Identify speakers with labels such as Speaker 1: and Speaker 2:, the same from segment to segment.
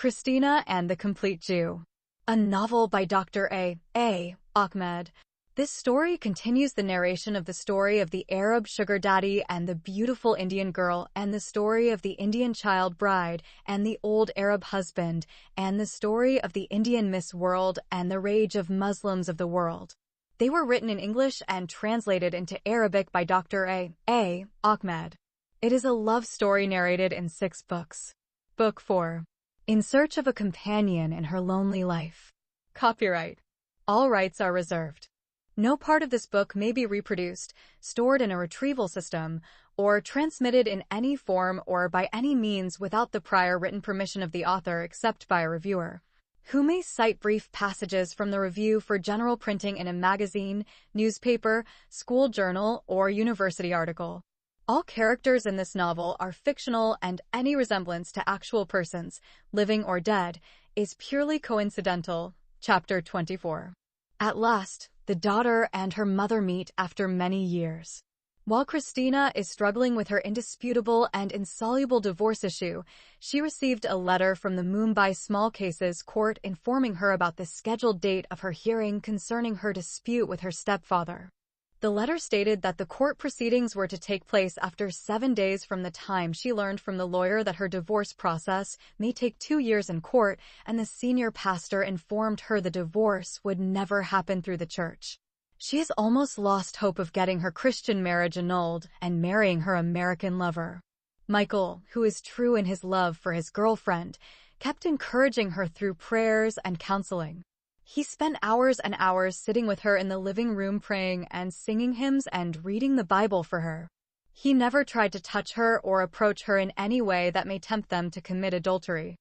Speaker 1: Christina and the Complete Jew. A novel by Dr. A. Ahmed. This story continues the narration of the story of the Arab sugar daddy and the beautiful Indian girl, and the story of the Indian child bride and the old Arab husband, and the story of the Indian Miss World and the rage of Muslims of the world. They were written in English and translated into Arabic by Dr. A. Ahmed. It is a love story narrated in 6 books. Book 4. In Search of a Companion in Her Lonely Life. Copyright. All rights are reserved. No part of this book may be reproduced, stored in a retrieval system, or transmitted in any form or by any means without the prior written permission of the author except by a reviewer, who may cite brief passages from the review for general printing in a magazine, newspaper, school journal, or university article. All characters in this novel are fictional, and any resemblance to actual persons, living or dead, is purely coincidental. Chapter 24. At last, the daughter and her mother meet after many years. While Christina is struggling with her indisputable and insoluble divorce issue, she received a letter from the Mumbai Small Cases Court informing her about the scheduled date of her hearing concerning her dispute with her stepfather. The letter stated that the court proceedings were to take place after 7 days from the time she learned from the lawyer that her divorce process may take 2 years in court, and the senior pastor informed her the divorce would never happen through the church. She has almost lost hope of getting her Christian marriage annulled and marrying her American lover. Michael, who is true in his love for his girlfriend, kept encouraging her through prayers and counseling. He spent hours and hours sitting with her in the living room praying and singing hymns and reading the Bible for her. He never tried to touch her or approach her in any way that may tempt them to commit adultery.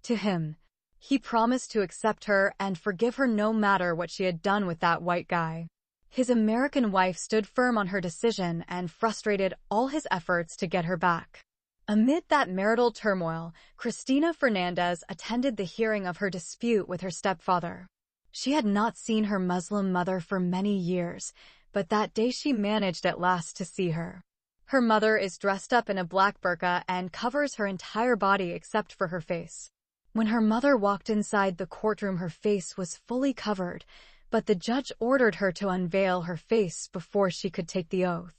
Speaker 1: To him, he promised to accept her and forgive her no matter what she had done with that white guy. His American wife stood firm on her decision and frustrated all his efforts to get her back. Amid that marital turmoil, Christina Fernandez attended the hearing of her dispute with her stepfather. She had not seen her Muslim mother for many years, but that day she managed at last to see her. Her mother is dressed up in a black burqa and covers her entire body except for her face. When her mother walked inside the courtroom, her face was fully covered, but the judge ordered her to unveil her face before she could take the oath.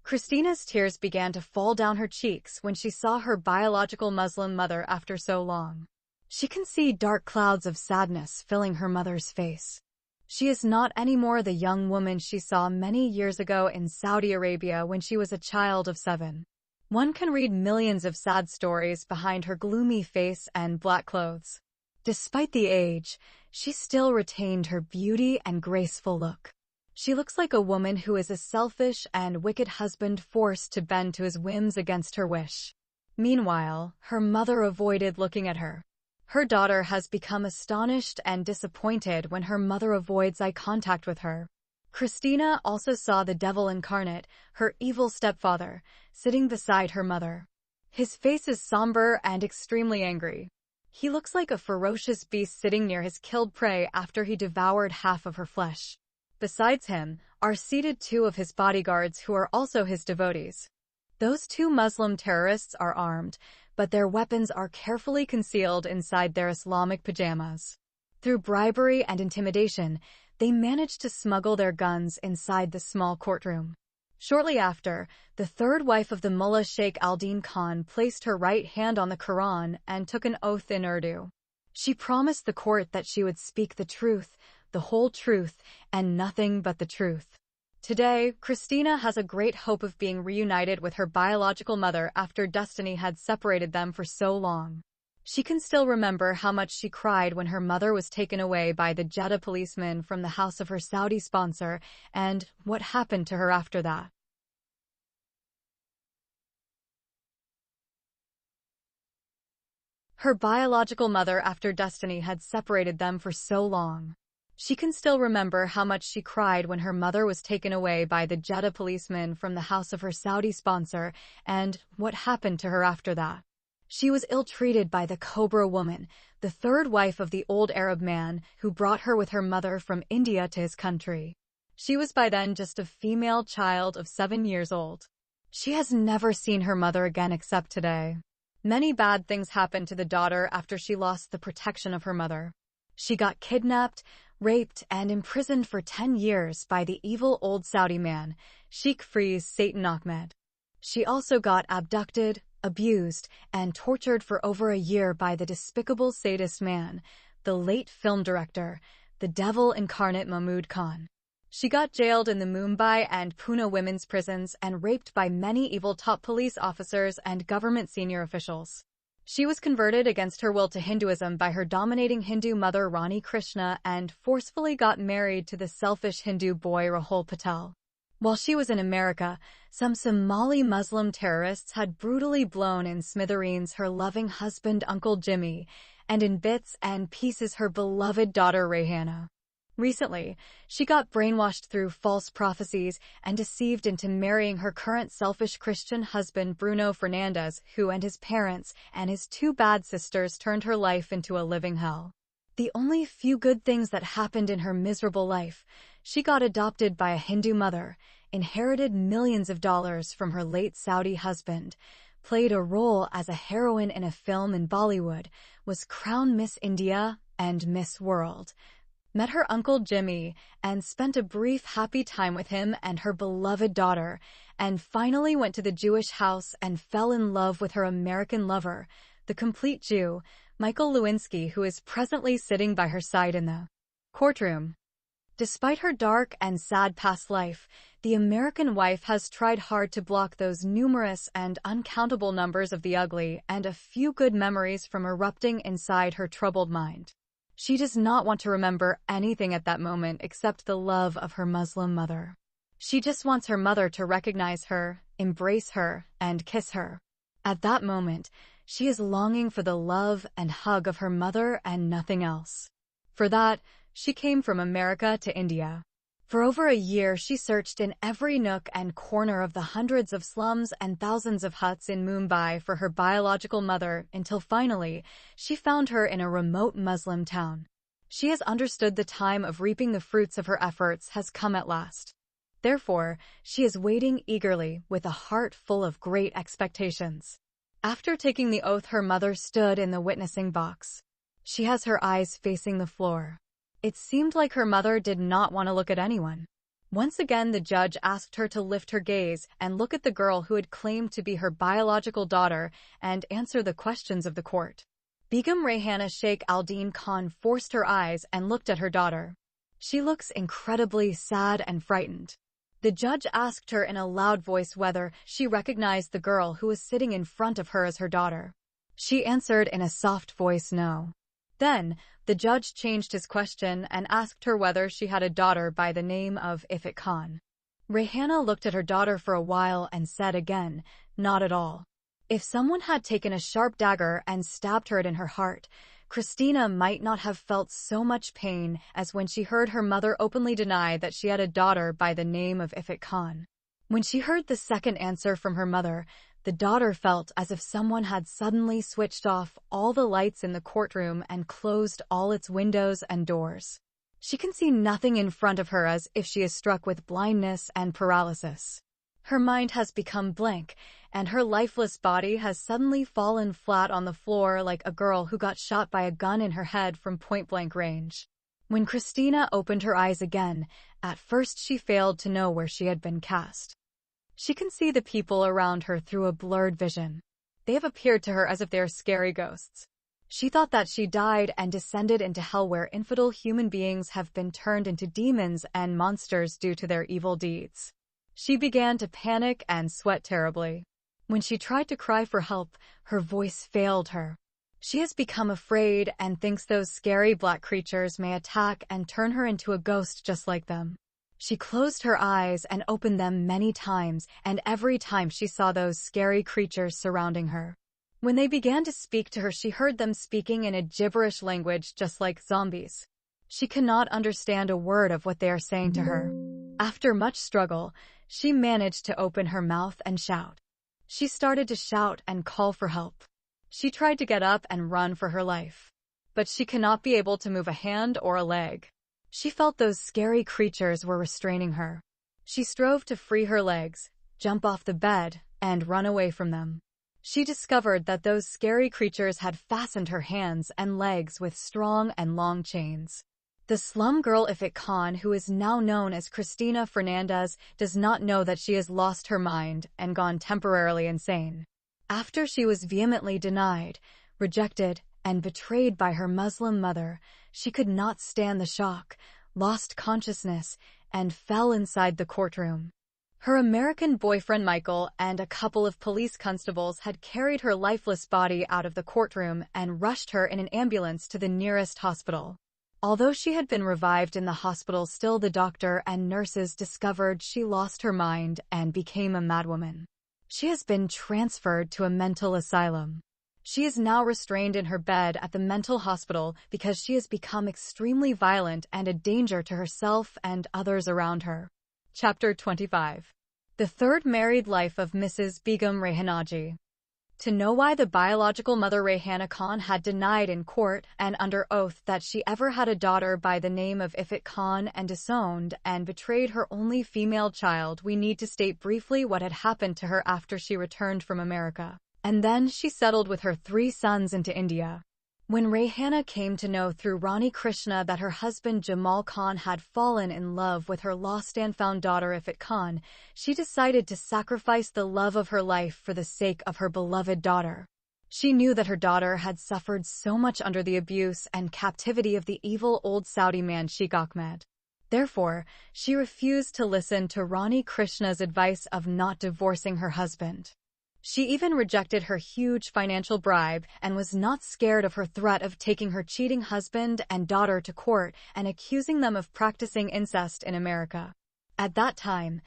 Speaker 1: Christina's tears began to fall down her cheeks when she saw her biological Muslim mother after so long. She can see dark clouds of sadness filling her mother's face. She is not anymore the young woman she saw many years ago in Saudi Arabia when she was a child of 7. One can read millions of sad stories behind her gloomy face and black clothes. Despite the age, she still retained her beauty and graceful look. She looks like a woman who is a selfish and wicked husband forced to bend to his whims against her wish. Meanwhile, her mother avoided looking at her. Her daughter has become astonished and disappointed when her mother avoids eye contact with her. Christina also saw the devil incarnate, her evil stepfather, sitting beside her mother. His face is somber and extremely angry. He looks like a ferocious beast sitting near his killed prey after he devoured half of her flesh. Besides him, are seated 2 of his bodyguards who are also his devotees. Those 2 Muslim terrorists are armed, but their weapons are carefully concealed inside their Islamic pajamas. Through bribery and intimidation, they managed to smuggle their guns inside the small courtroom. Shortly after, the 3rd wife of the Mullah Sheikh Al-Din Khan placed her right hand on the Quran and took an oath in Urdu. She promised the court that she would speak the truth, the whole truth, and nothing but the truth. Today, Christina has a great hope of being reunited with her biological mother after destiny had separated them for so long. She can still remember how much she cried when her mother was taken away by the Jeddah policeman from the house of her Saudi sponsor, and what happened to her after that. Her biological mother after destiny had separated them for so long. She can still remember how much she cried when her mother was taken away by the Jeddah policeman from the house of her Saudi sponsor, and what happened to her after that. She was ill-treated by the Cobra woman, the 3rd wife of the old Arab man who brought her with her mother from India to his country. She was by then just a female child of 7 years old. She has never seen her mother again except today. Many bad things happened to the daughter after she lost the protection of her mother. She got kidnapped, raped, and imprisoned for 10 years by the evil old Saudi man, Sheikh Freeze Satan Ahmed. She also got abducted, abused, and tortured for over a year by the despicable sadist man, the late film director, the devil incarnate Mahmood Khan. She got jailed in the Mumbai and Pune women's prisons and raped by many evil top police officers and government senior officials. She was converted against her will to Hinduism by her dominating Hindu mother Rani Krishna and forcefully got married to the selfish Hindu boy Rahul Patel. While she was in America, some Somali Muslim terrorists had brutally blown in smithereens her loving husband Uncle Jimmy, and in bits and pieces her beloved daughter Rayhana. Recently, she got brainwashed through false prophecies and deceived into marrying her current selfish Christian husband Bruno Fernandez, who and his parents and his two bad sisters turned her life into a living hell. The only few good things that happened in her miserable life: she got adopted by a Hindu mother, inherited millions of dollars from her late Saudi husband, played a role as a heroine in a film in Bollywood, was crowned Miss India and Miss World, met her Uncle Jimmy, and spent a brief happy time with him and her beloved daughter, and finally went to the Jewish house and fell in love with her American lover, the complete Jew, Michael Lewinsky, who is presently sitting by her side in the courtroom. Despite her dark and sad past life, the American wife has tried hard to block those numerous and uncountable numbers of the ugly and a few good memories from erupting inside her troubled mind. She does not want to remember anything at that moment except the love of her Muslim mother. She just wants her mother to recognize her, embrace her, and kiss her. At that moment, she is longing for the love and hug of her mother and nothing else. For that, she came from America to India. For over a year, she searched in every nook and corner of the hundreds of slums and thousands of huts in Mumbai for her biological mother until finally, she found her in a remote Muslim town. She has understood the time of reaping the fruits of her efforts has come at last. Therefore, she is waiting eagerly with a heart full of great expectations. After taking the oath, her mother stood in the witnessing box. She has her eyes facing the floor. It seemed like her mother did not want to look at anyone. Once again, the judge asked her to lift her gaze and look at the girl who had claimed to be her biological daughter and answer the questions of the court. Begum Rayhana Sheikh Aldeen Khan forced her eyes and looked at her daughter. She looks incredibly sad and frightened. The judge asked her in a loud voice whether she recognized the girl who was sitting in front of her as her daughter. She answered in a soft voice, no. Then, the judge changed his question and asked her whether she had a daughter by the name of Ifat Khan. Rayhana looked at her daughter for a while and said again, not at all. If someone had taken a sharp dagger and stabbed her in her heart, Christina might not have felt so much pain as when she heard her mother openly deny that she had a daughter by the name of Ifat Khan. When she heard the second answer from her mother, the daughter felt as if someone had suddenly switched off all the lights in the courtroom and closed all its windows and doors. She can see nothing in front of her as if she is struck with blindness and paralysis. Her mind has become blank, and her lifeless body has suddenly fallen flat on the floor like a girl who got shot by a gun in her head from point-blank range. When Christina opened her eyes again, at first she failed to know where she had been cast. She can see the people around her through a blurred vision. They have appeared to her as if they are scary ghosts. She thought that she died and descended into hell, where infidel human beings have been turned into demons and monsters due to their evil deeds. She began to panic and sweat terribly. When she tried to cry for help, her voice failed her. She has become afraid and thinks those scary black creatures may attack and turn her into a ghost just like them. She closed her eyes and opened them many times, and every time she saw those scary creatures surrounding her. When they began to speak to her, she heard them speaking in a gibberish language just like zombies. She cannot understand a word of what they are saying to her. After much struggle, she managed to open her mouth and shout. She started to shout and call for help. She tried to get up and run for her life. But she cannot be able to move a hand or a leg. She felt those scary creatures were restraining her. She strove to free her legs, jump off the bed, and run away from them. She discovered that those scary creatures had fastened her hands and legs with strong and long chains. The slum girl Ifit Khan, who is now known as Christina Fernandez, does not know that she has lost her mind and gone temporarily insane. After she was vehemently denied, rejected, and betrayed by her Muslim mother, she could not stand the shock, lost consciousness, and fell inside the courtroom. Her American boyfriend Michael and a couple of police constables had carried her lifeless body out of the courtroom and rushed her in an ambulance to the nearest hospital. Although she had been revived in the hospital, still the doctor and nurses discovered she lost her mind and became a madwoman. She has been transferred to a mental asylum. She is now restrained in her bed at the mental hospital because she has become extremely violent and a danger to herself and others around her. Chapter 25. The Third Married Life of Mrs. Begum Rehanaji. To know why the biological mother Rehana Khan had denied in court and under oath that she ever had a daughter by the name of Ifit Khan and disowned and betrayed her only female child, we need to state briefly what had happened to her after she returned from America. And then she settled with her 3 sons into India. When Rehana came to know through Rani Krishna that her husband Jamal Khan had fallen in love with her lost and found daughter Ifit Khan, she decided to sacrifice the love of her life for the sake of her beloved daughter. She knew that her daughter had suffered so much under the abuse and captivity of the evil old Saudi man Sheikh Ahmed. Therefore, she refused to listen to Rani Krishna's advice of not divorcing her husband. She even rejected her huge financial bribe and was not scared of her threat of taking her cheating husband and daughter to court and accusing them of practicing incest in America. At that time,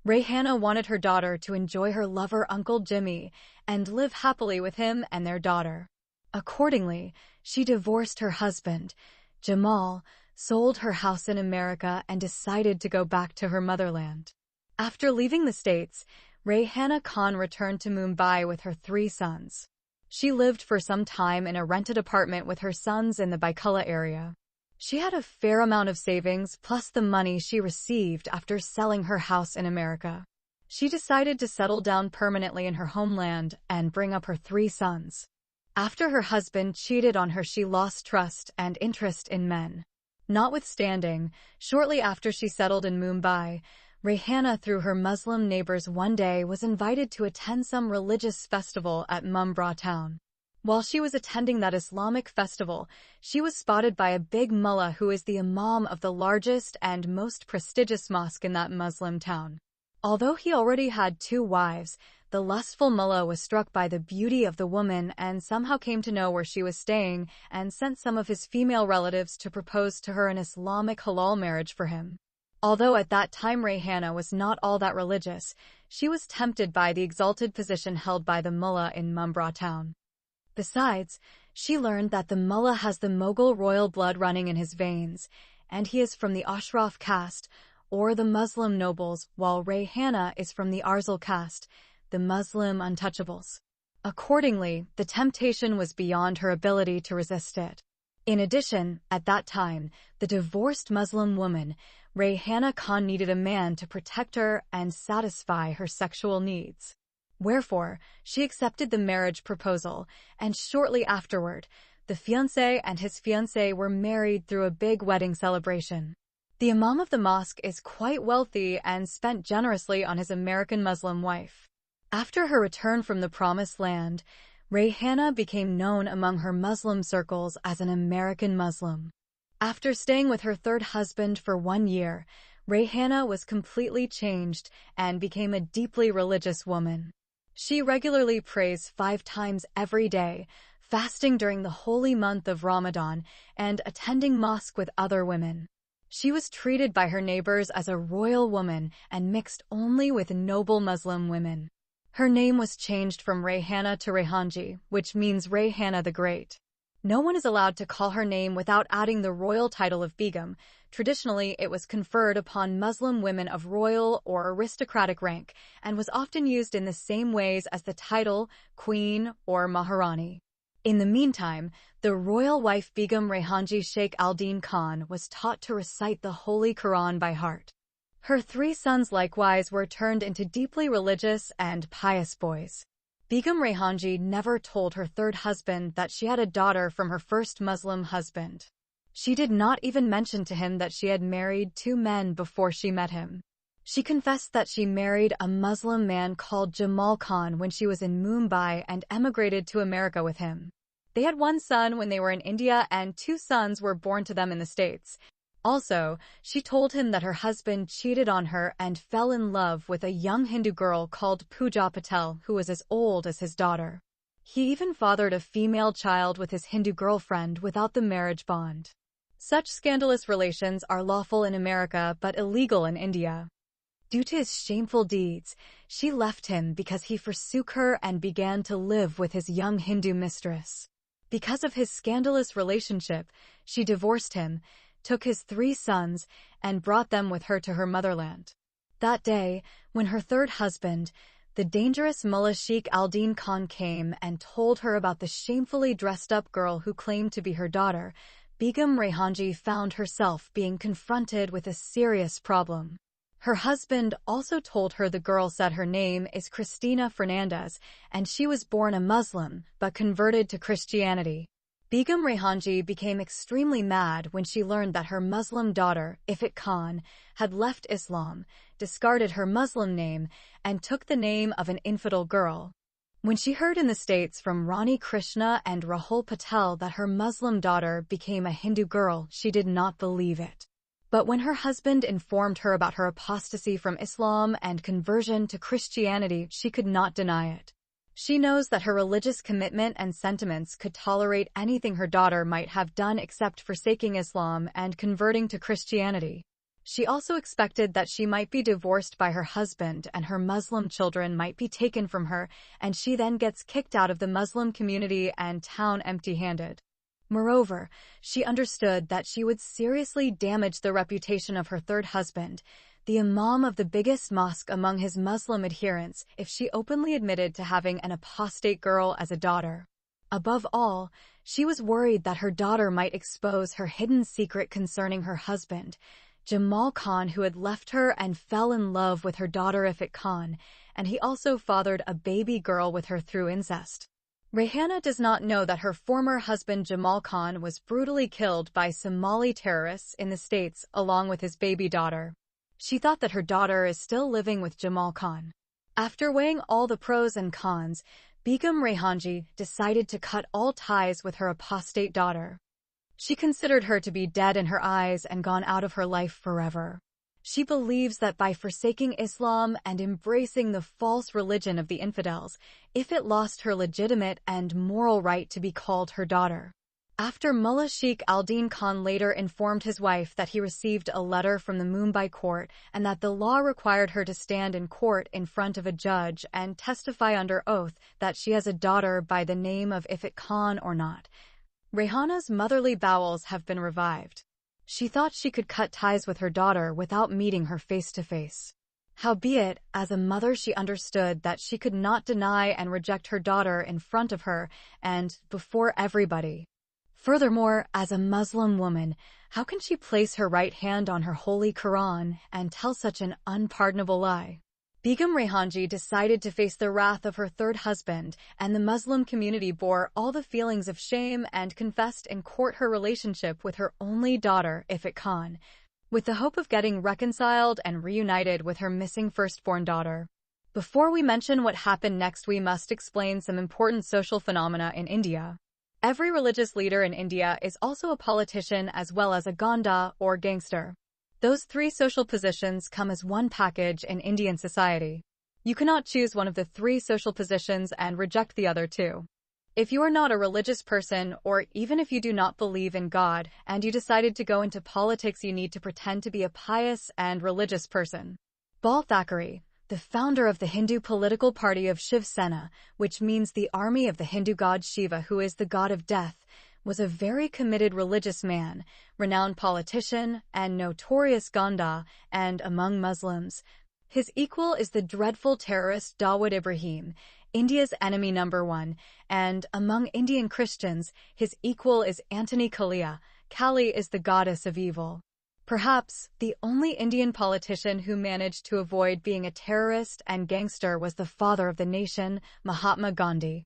Speaker 1: Rehana wanted her daughter to enjoy her lover Uncle Jimmy and live happily with him and their daughter. Accordingly, she divorced her husband, Jamal, sold her house in America, and decided to go back to her motherland. After leaving the States, Rehana Khan returned to Mumbai with her 3 sons. She lived for some time in a rented apartment with her sons in the Byculla area. She had a fair amount of savings plus the money she received after selling her house in America. She decided to settle down permanently in her homeland and bring up her 3 sons. After her husband cheated on her, she lost trust and interest in men. Notwithstanding, shortly after she settled in Mumbai, Rehana, through her Muslim neighbors, one day was invited to attend some religious festival at Mumbai town. While she was attending that Islamic festival, she was spotted by a big mullah who is the imam of the largest and most prestigious mosque in that Muslim town. Although he already had 2 wives, the lustful mullah was struck by the beauty of the woman and somehow came to know where she was staying and sent some of his female relatives to propose to her an Islamic halal marriage for him. Although at that time Rehana was not all that religious, she was tempted by the exalted position held by the mullah in Mumbai town. Besides, she learned that the mullah has the Mughal royal blood running in his veins, and he is from the Ashraf caste, or the Muslim nobles, while Rehana is from the Arzal caste, the Muslim untouchables. Accordingly, the temptation was beyond her ability to resist it. In addition, at that time, the divorced Muslim woman, Rehana Khan, needed a man to protect her and satisfy her sexual needs. Wherefore, she accepted the marriage proposal, and shortly afterward, the fiancé and his fiancée were married through a big wedding celebration. The imam of the mosque is quite wealthy and spent generously on his American Muslim wife. After her return from the Promised Land, Rehana became known among her Muslim circles as an American Muslim. After staying with her 3rd husband for 1 year, Rehana was completely changed and became a deeply religious woman. She regularly prays 5 times every day, fasting during the holy month of Ramadan, and attending mosque with other women. She was treated by her neighbors as a royal woman and mixed only with noble Muslim women. Her name was changed from Rehana to Rehanji, which means Rehana the Great. No one is allowed to call her name without adding the royal title of Begum. Traditionally, it was conferred upon Muslim women of royal or aristocratic rank and was often used in the same ways as the title Queen or Maharani. In the meantime, the royal wife Begum Rehanji Sheikh al-Din Khan was taught to recite the Holy Quran by heart. Her 3 sons likewise were turned into deeply religious and pious boys. Begum Rehanji never told her third husband that she had a daughter from her first Muslim husband. She did not even mention to him that she had married 2 men before she met him. She confessed that she married a Muslim man called Jamal Khan when she was in Mumbai and emigrated to America with him. They had 1 son when they were in India and 2 sons were born to them in the States. Also, she told him that her husband cheated on her and fell in love with a young Hindu girl called Pooja Patel who was as old as his daughter. He even fathered a female child with his Hindu girlfriend without the marriage bond. Such scandalous relations are lawful in America but illegal in India. Due to his shameful deeds, she left him because he forsook her and began to live with his young Hindu mistress. Because of his scandalous relationship, she divorced him, took his 3 sons, and brought them with her to her motherland. That day, when her third husband, the dangerous Mullah Sheikh Aldin Khan, came and told her about the shamefully dressed-up girl who claimed to be her daughter, Begum Rehanji found herself being confronted with a serious problem. Her husband also told her the girl said her name is Christina Fernandez, and she was born a Muslim but converted to Christianity. Begum Rehanji became extremely mad when she learned that her Muslim daughter, Ifat Khan, had left Islam, discarded her Muslim name, and took the name of an infidel girl. When she heard in the States from Rani Krishna and Rahul Patel that her Muslim daughter became a Hindu girl, she did not believe it. But when her husband informed her about her apostasy from Islam and conversion to Christianity, she could not deny it. She knows that her religious commitment and sentiments could tolerate anything her daughter might have done except forsaking Islam and converting to Christianity. She also expected that she might be divorced by her husband and her Muslim children might be taken from her, and she then gets kicked out of the Muslim community and town empty-handed. Moreover, she understood that she would seriously damage the reputation of her third husband, the imam of the biggest mosque among his Muslim adherents, if she openly admitted to having an apostate girl as a daughter. Above all, she was worried that her daughter might expose her hidden secret concerning her husband, Jamal Khan, who had left her and fell in love with her daughter Ifat Khan, and he also fathered a baby girl with her through incest. Rehana does not know that her former husband Jamal Khan was brutally killed by Somali terrorists in the States along with his baby daughter. She thought that her daughter is still living with Jamal Khan. After weighing all the pros and cons, Begum Rehanji decided to cut all ties with her apostate daughter. She considered her to be dead in her eyes and gone out of her life forever. She believes that by forsaking Islam and embracing the false religion of the infidels, Ifat lost her legitimate and moral right to be called her daughter. After Mullah Sheikh Aldin Khan later informed his wife that he received a letter from the Mumbai court and that the law required her to stand in court in front of a judge and testify under oath that she has a daughter by the name of Ifat Khan or not, Rehana's motherly bowels have been revived. She thought she could cut ties with her daughter without meeting her face to face. Howbeit, as a mother she understood that she could not deny and reject her daughter in front of her and before everybody. Furthermore, as a Muslim woman, how can she place her right hand on her holy Quran and tell such an unpardonable lie? Begum Rehanji decided to face the wrath of her third husband, and the Muslim community bore all the feelings of shame and confessed in court her relationship with her only daughter, Ifat Khan, with the hope of getting reconciled and reunited with her missing firstborn daughter. Before we mention what happened next, we must explain some important social phenomena in India. Every religious leader in India is also a politician as well as a ganda or gangster. Those 3 social positions come as one package in Indian society. You cannot choose one of the 3 social positions and reject the other 2. If you are not a religious person, or even if you do not believe in God, and you decided to go into politics, you need to pretend to be a pious and religious person. Bal Thackeray, the founder of the Hindu political party of Shiv Sena, which means the army of the Hindu god Shiva, who is the god of death, was a very committed religious man, renowned politician, and notorious ganda, and among Muslims, his equal is the dreadful terrorist Dawood Ibrahim, India's enemy number 1, and among Indian Christians, his equal is Antony Kalia. Kali is the goddess of evil. Perhaps the only Indian politician who managed to avoid being a terrorist and gangster was the father of the nation, Mahatma Gandhi.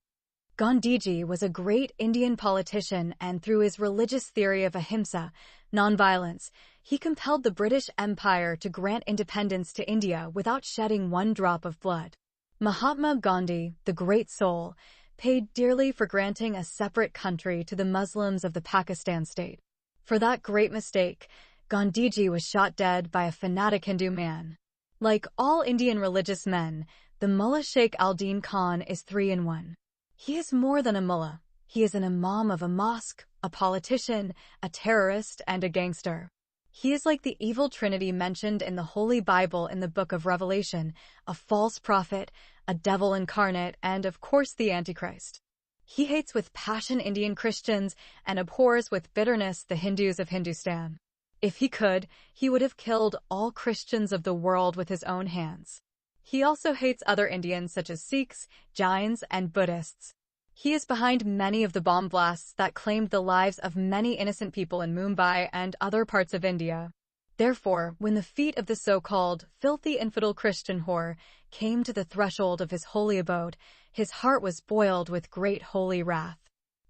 Speaker 1: Gandhiji was a great Indian politician, and through his religious theory of ahimsa, nonviolence, he compelled the British Empire to grant independence to India without shedding one drop of blood. Mahatma Gandhi, the great soul, paid dearly for granting a separate country to the Muslims of the Pakistan state. For that great mistake, Gandhiji was shot dead by a fanatic Hindu man. Like all Indian religious men, the Mullah Sheikh al-Din Khan is 3 in 1. He is more than a mullah. He is an imam of a mosque, a politician, a terrorist, and a gangster. He is like the evil trinity mentioned in the Holy Bible in the book of Revelation, a false prophet, a devil incarnate, and of course the Antichrist. He hates with passion Indian Christians and abhors with bitterness the Hindus of Hindustan. If he could, he would have killed all Christians of the world with his own hands. He also hates other Indians such as Sikhs, Jains, and Buddhists. He is behind many of the bomb blasts that claimed the lives of many innocent people in Mumbai and other parts of India. Therefore, when the feet of the so-called filthy infidel Christian whore came to the threshold of his holy abode, his heart was boiled with great holy wrath.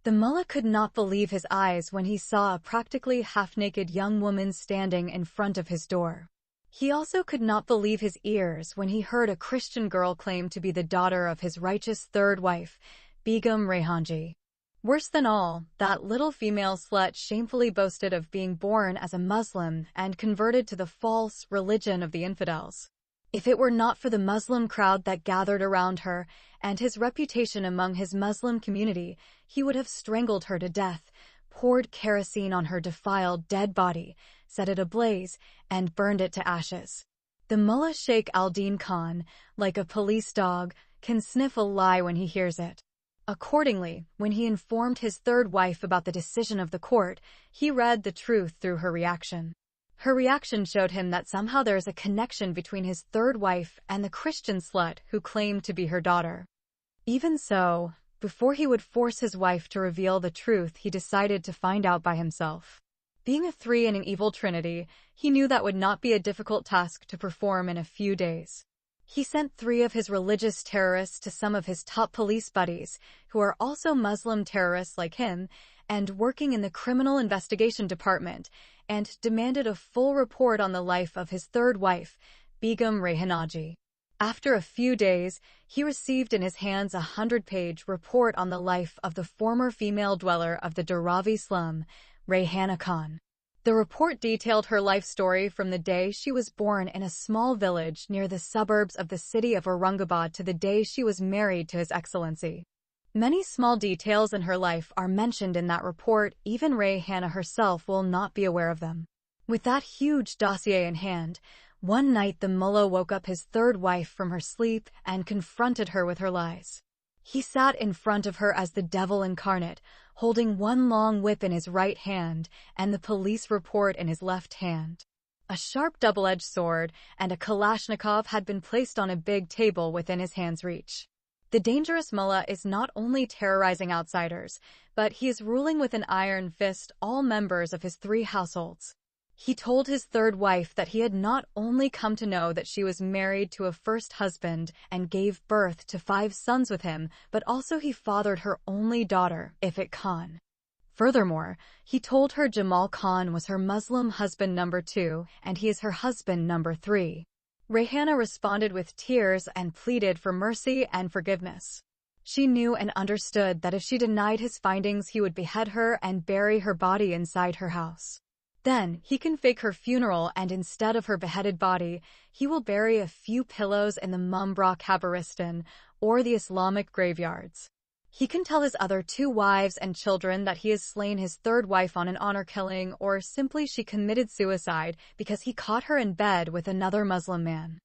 Speaker 1: The mullah could not believe his eyes when he saw a practically half-naked young woman standing in front of his door. He also could not believe his ears when he heard a Christian girl claim to be the daughter of his righteous third wife, Begum Rehanji. Worse than all, that little female slut shamefully boasted of being born as a Muslim and converted to the false religion of the infidels. If it were not for the Muslim crowd that gathered around her and his reputation among his Muslim community, he would have strangled her to death, poured kerosene on her defiled dead body, set it ablaze, and burned it to ashes. The Mullah Sheikh al-Din Khan, like a police dog, can sniff a lie when he hears it. Accordingly, when he informed his third wife about the decision of the court, he read the truth through her reaction. Her reaction showed him that somehow there is a connection between his third wife and the Christian slut who claimed to be her daughter. Even so, before he would force his wife to reveal the truth, he decided to find out by himself. Being a 3 in an evil trinity, he knew that would not be a difficult task to perform in a few days. He sent 3 of his religious terrorists to some of his top police buddies, who are also Muslim terrorists like him, and working in the Criminal Investigation Department, and demanded a full report on the life of his third wife, Begum Rehanji. After a few days, he received in his hands a 100-page report on the life of the former female dweller of the Dharavi slum, Rehana Khan. The report detailed her life story from the day she was born in a small village near the suburbs of the city of Aurangabad to the day she was married to His Excellency. Many small details in her life are mentioned in that report. Even Rehana herself will not be aware of them. With that huge dossier in hand, one night the mullah woke up his third wife from her sleep and confronted her with her lies. He sat in front of her as the devil incarnate, holding one long whip in his right hand and the police report in his left hand. A sharp double-edged sword and a Kalashnikov had been placed on a big table within his hand's reach. The dangerous mullah is not only terrorizing outsiders, but he is ruling with an iron fist all members of his 3 households. He told his third wife that he had not only come to know that she was married to a first husband and gave birth to 5 sons with him, but also he fathered her only daughter, Ifat Khan. Furthermore, he told her Jamal Khan was her Muslim husband number 2, and he is her husband number 3. Rehana responded with tears and pleaded for mercy and forgiveness. She knew and understood that if she denied his findings, he would behead her and bury her body inside her house. Then, he can fake her funeral, and instead of her beheaded body, he will bury a few pillows in the Mumbai Qabristan or the Islamic graveyards. He can tell his other 2 wives and children that he has slain his third wife on an honor killing, or simply she committed suicide because he caught her in bed with another Muslim man.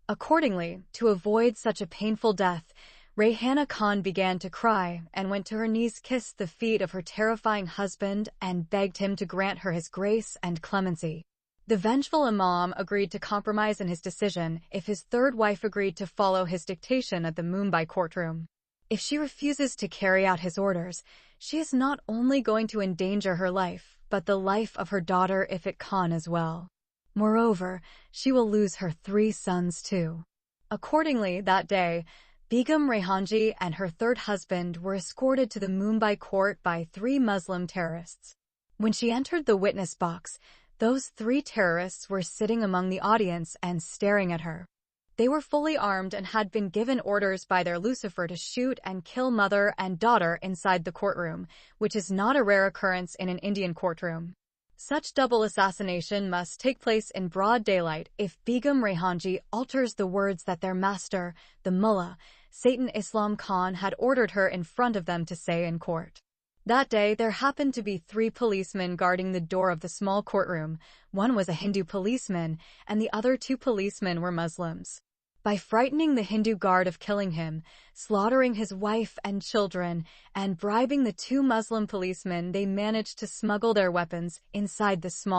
Speaker 1: Accordingly, to avoid such a painful death, Rehana Khan began to cry and went to her knees, kissed the feet of her terrifying husband, and begged him to grant her his grace and clemency. The vengeful imam agreed to compromise in his decision if his third wife agreed to follow his dictation at the Mumbai courtroom. If she refuses to carry out his orders, she is not only going to endanger her life, but the life of her daughter Ifat Khan as well. Moreover, she will lose her 3 sons too. Accordingly, that day, Begum Rehanji and her third husband were escorted to the Mumbai court by 3 Muslim terrorists. When she entered the witness box, those 3 terrorists were sitting among the audience and staring at her. They were fully armed and had been given orders by their Lucifer to shoot and kill mother and daughter inside the courtroom, which is not a rare occurrence in an Indian courtroom. Such double assassination must take place in broad daylight if Begum Rehanji alters the words that their master, the mullah, Satan Islam Khan, had ordered her in front of them to say in court. That day, there happened to be 3 policemen guarding the door of the small courtroom. One was a Hindu policeman, and the other 2 policemen were Muslims. By frightening the Hindu guard of killing him, slaughtering his wife and children, and bribing the 2 Muslim policemen, they managed to smuggle their weapons inside the small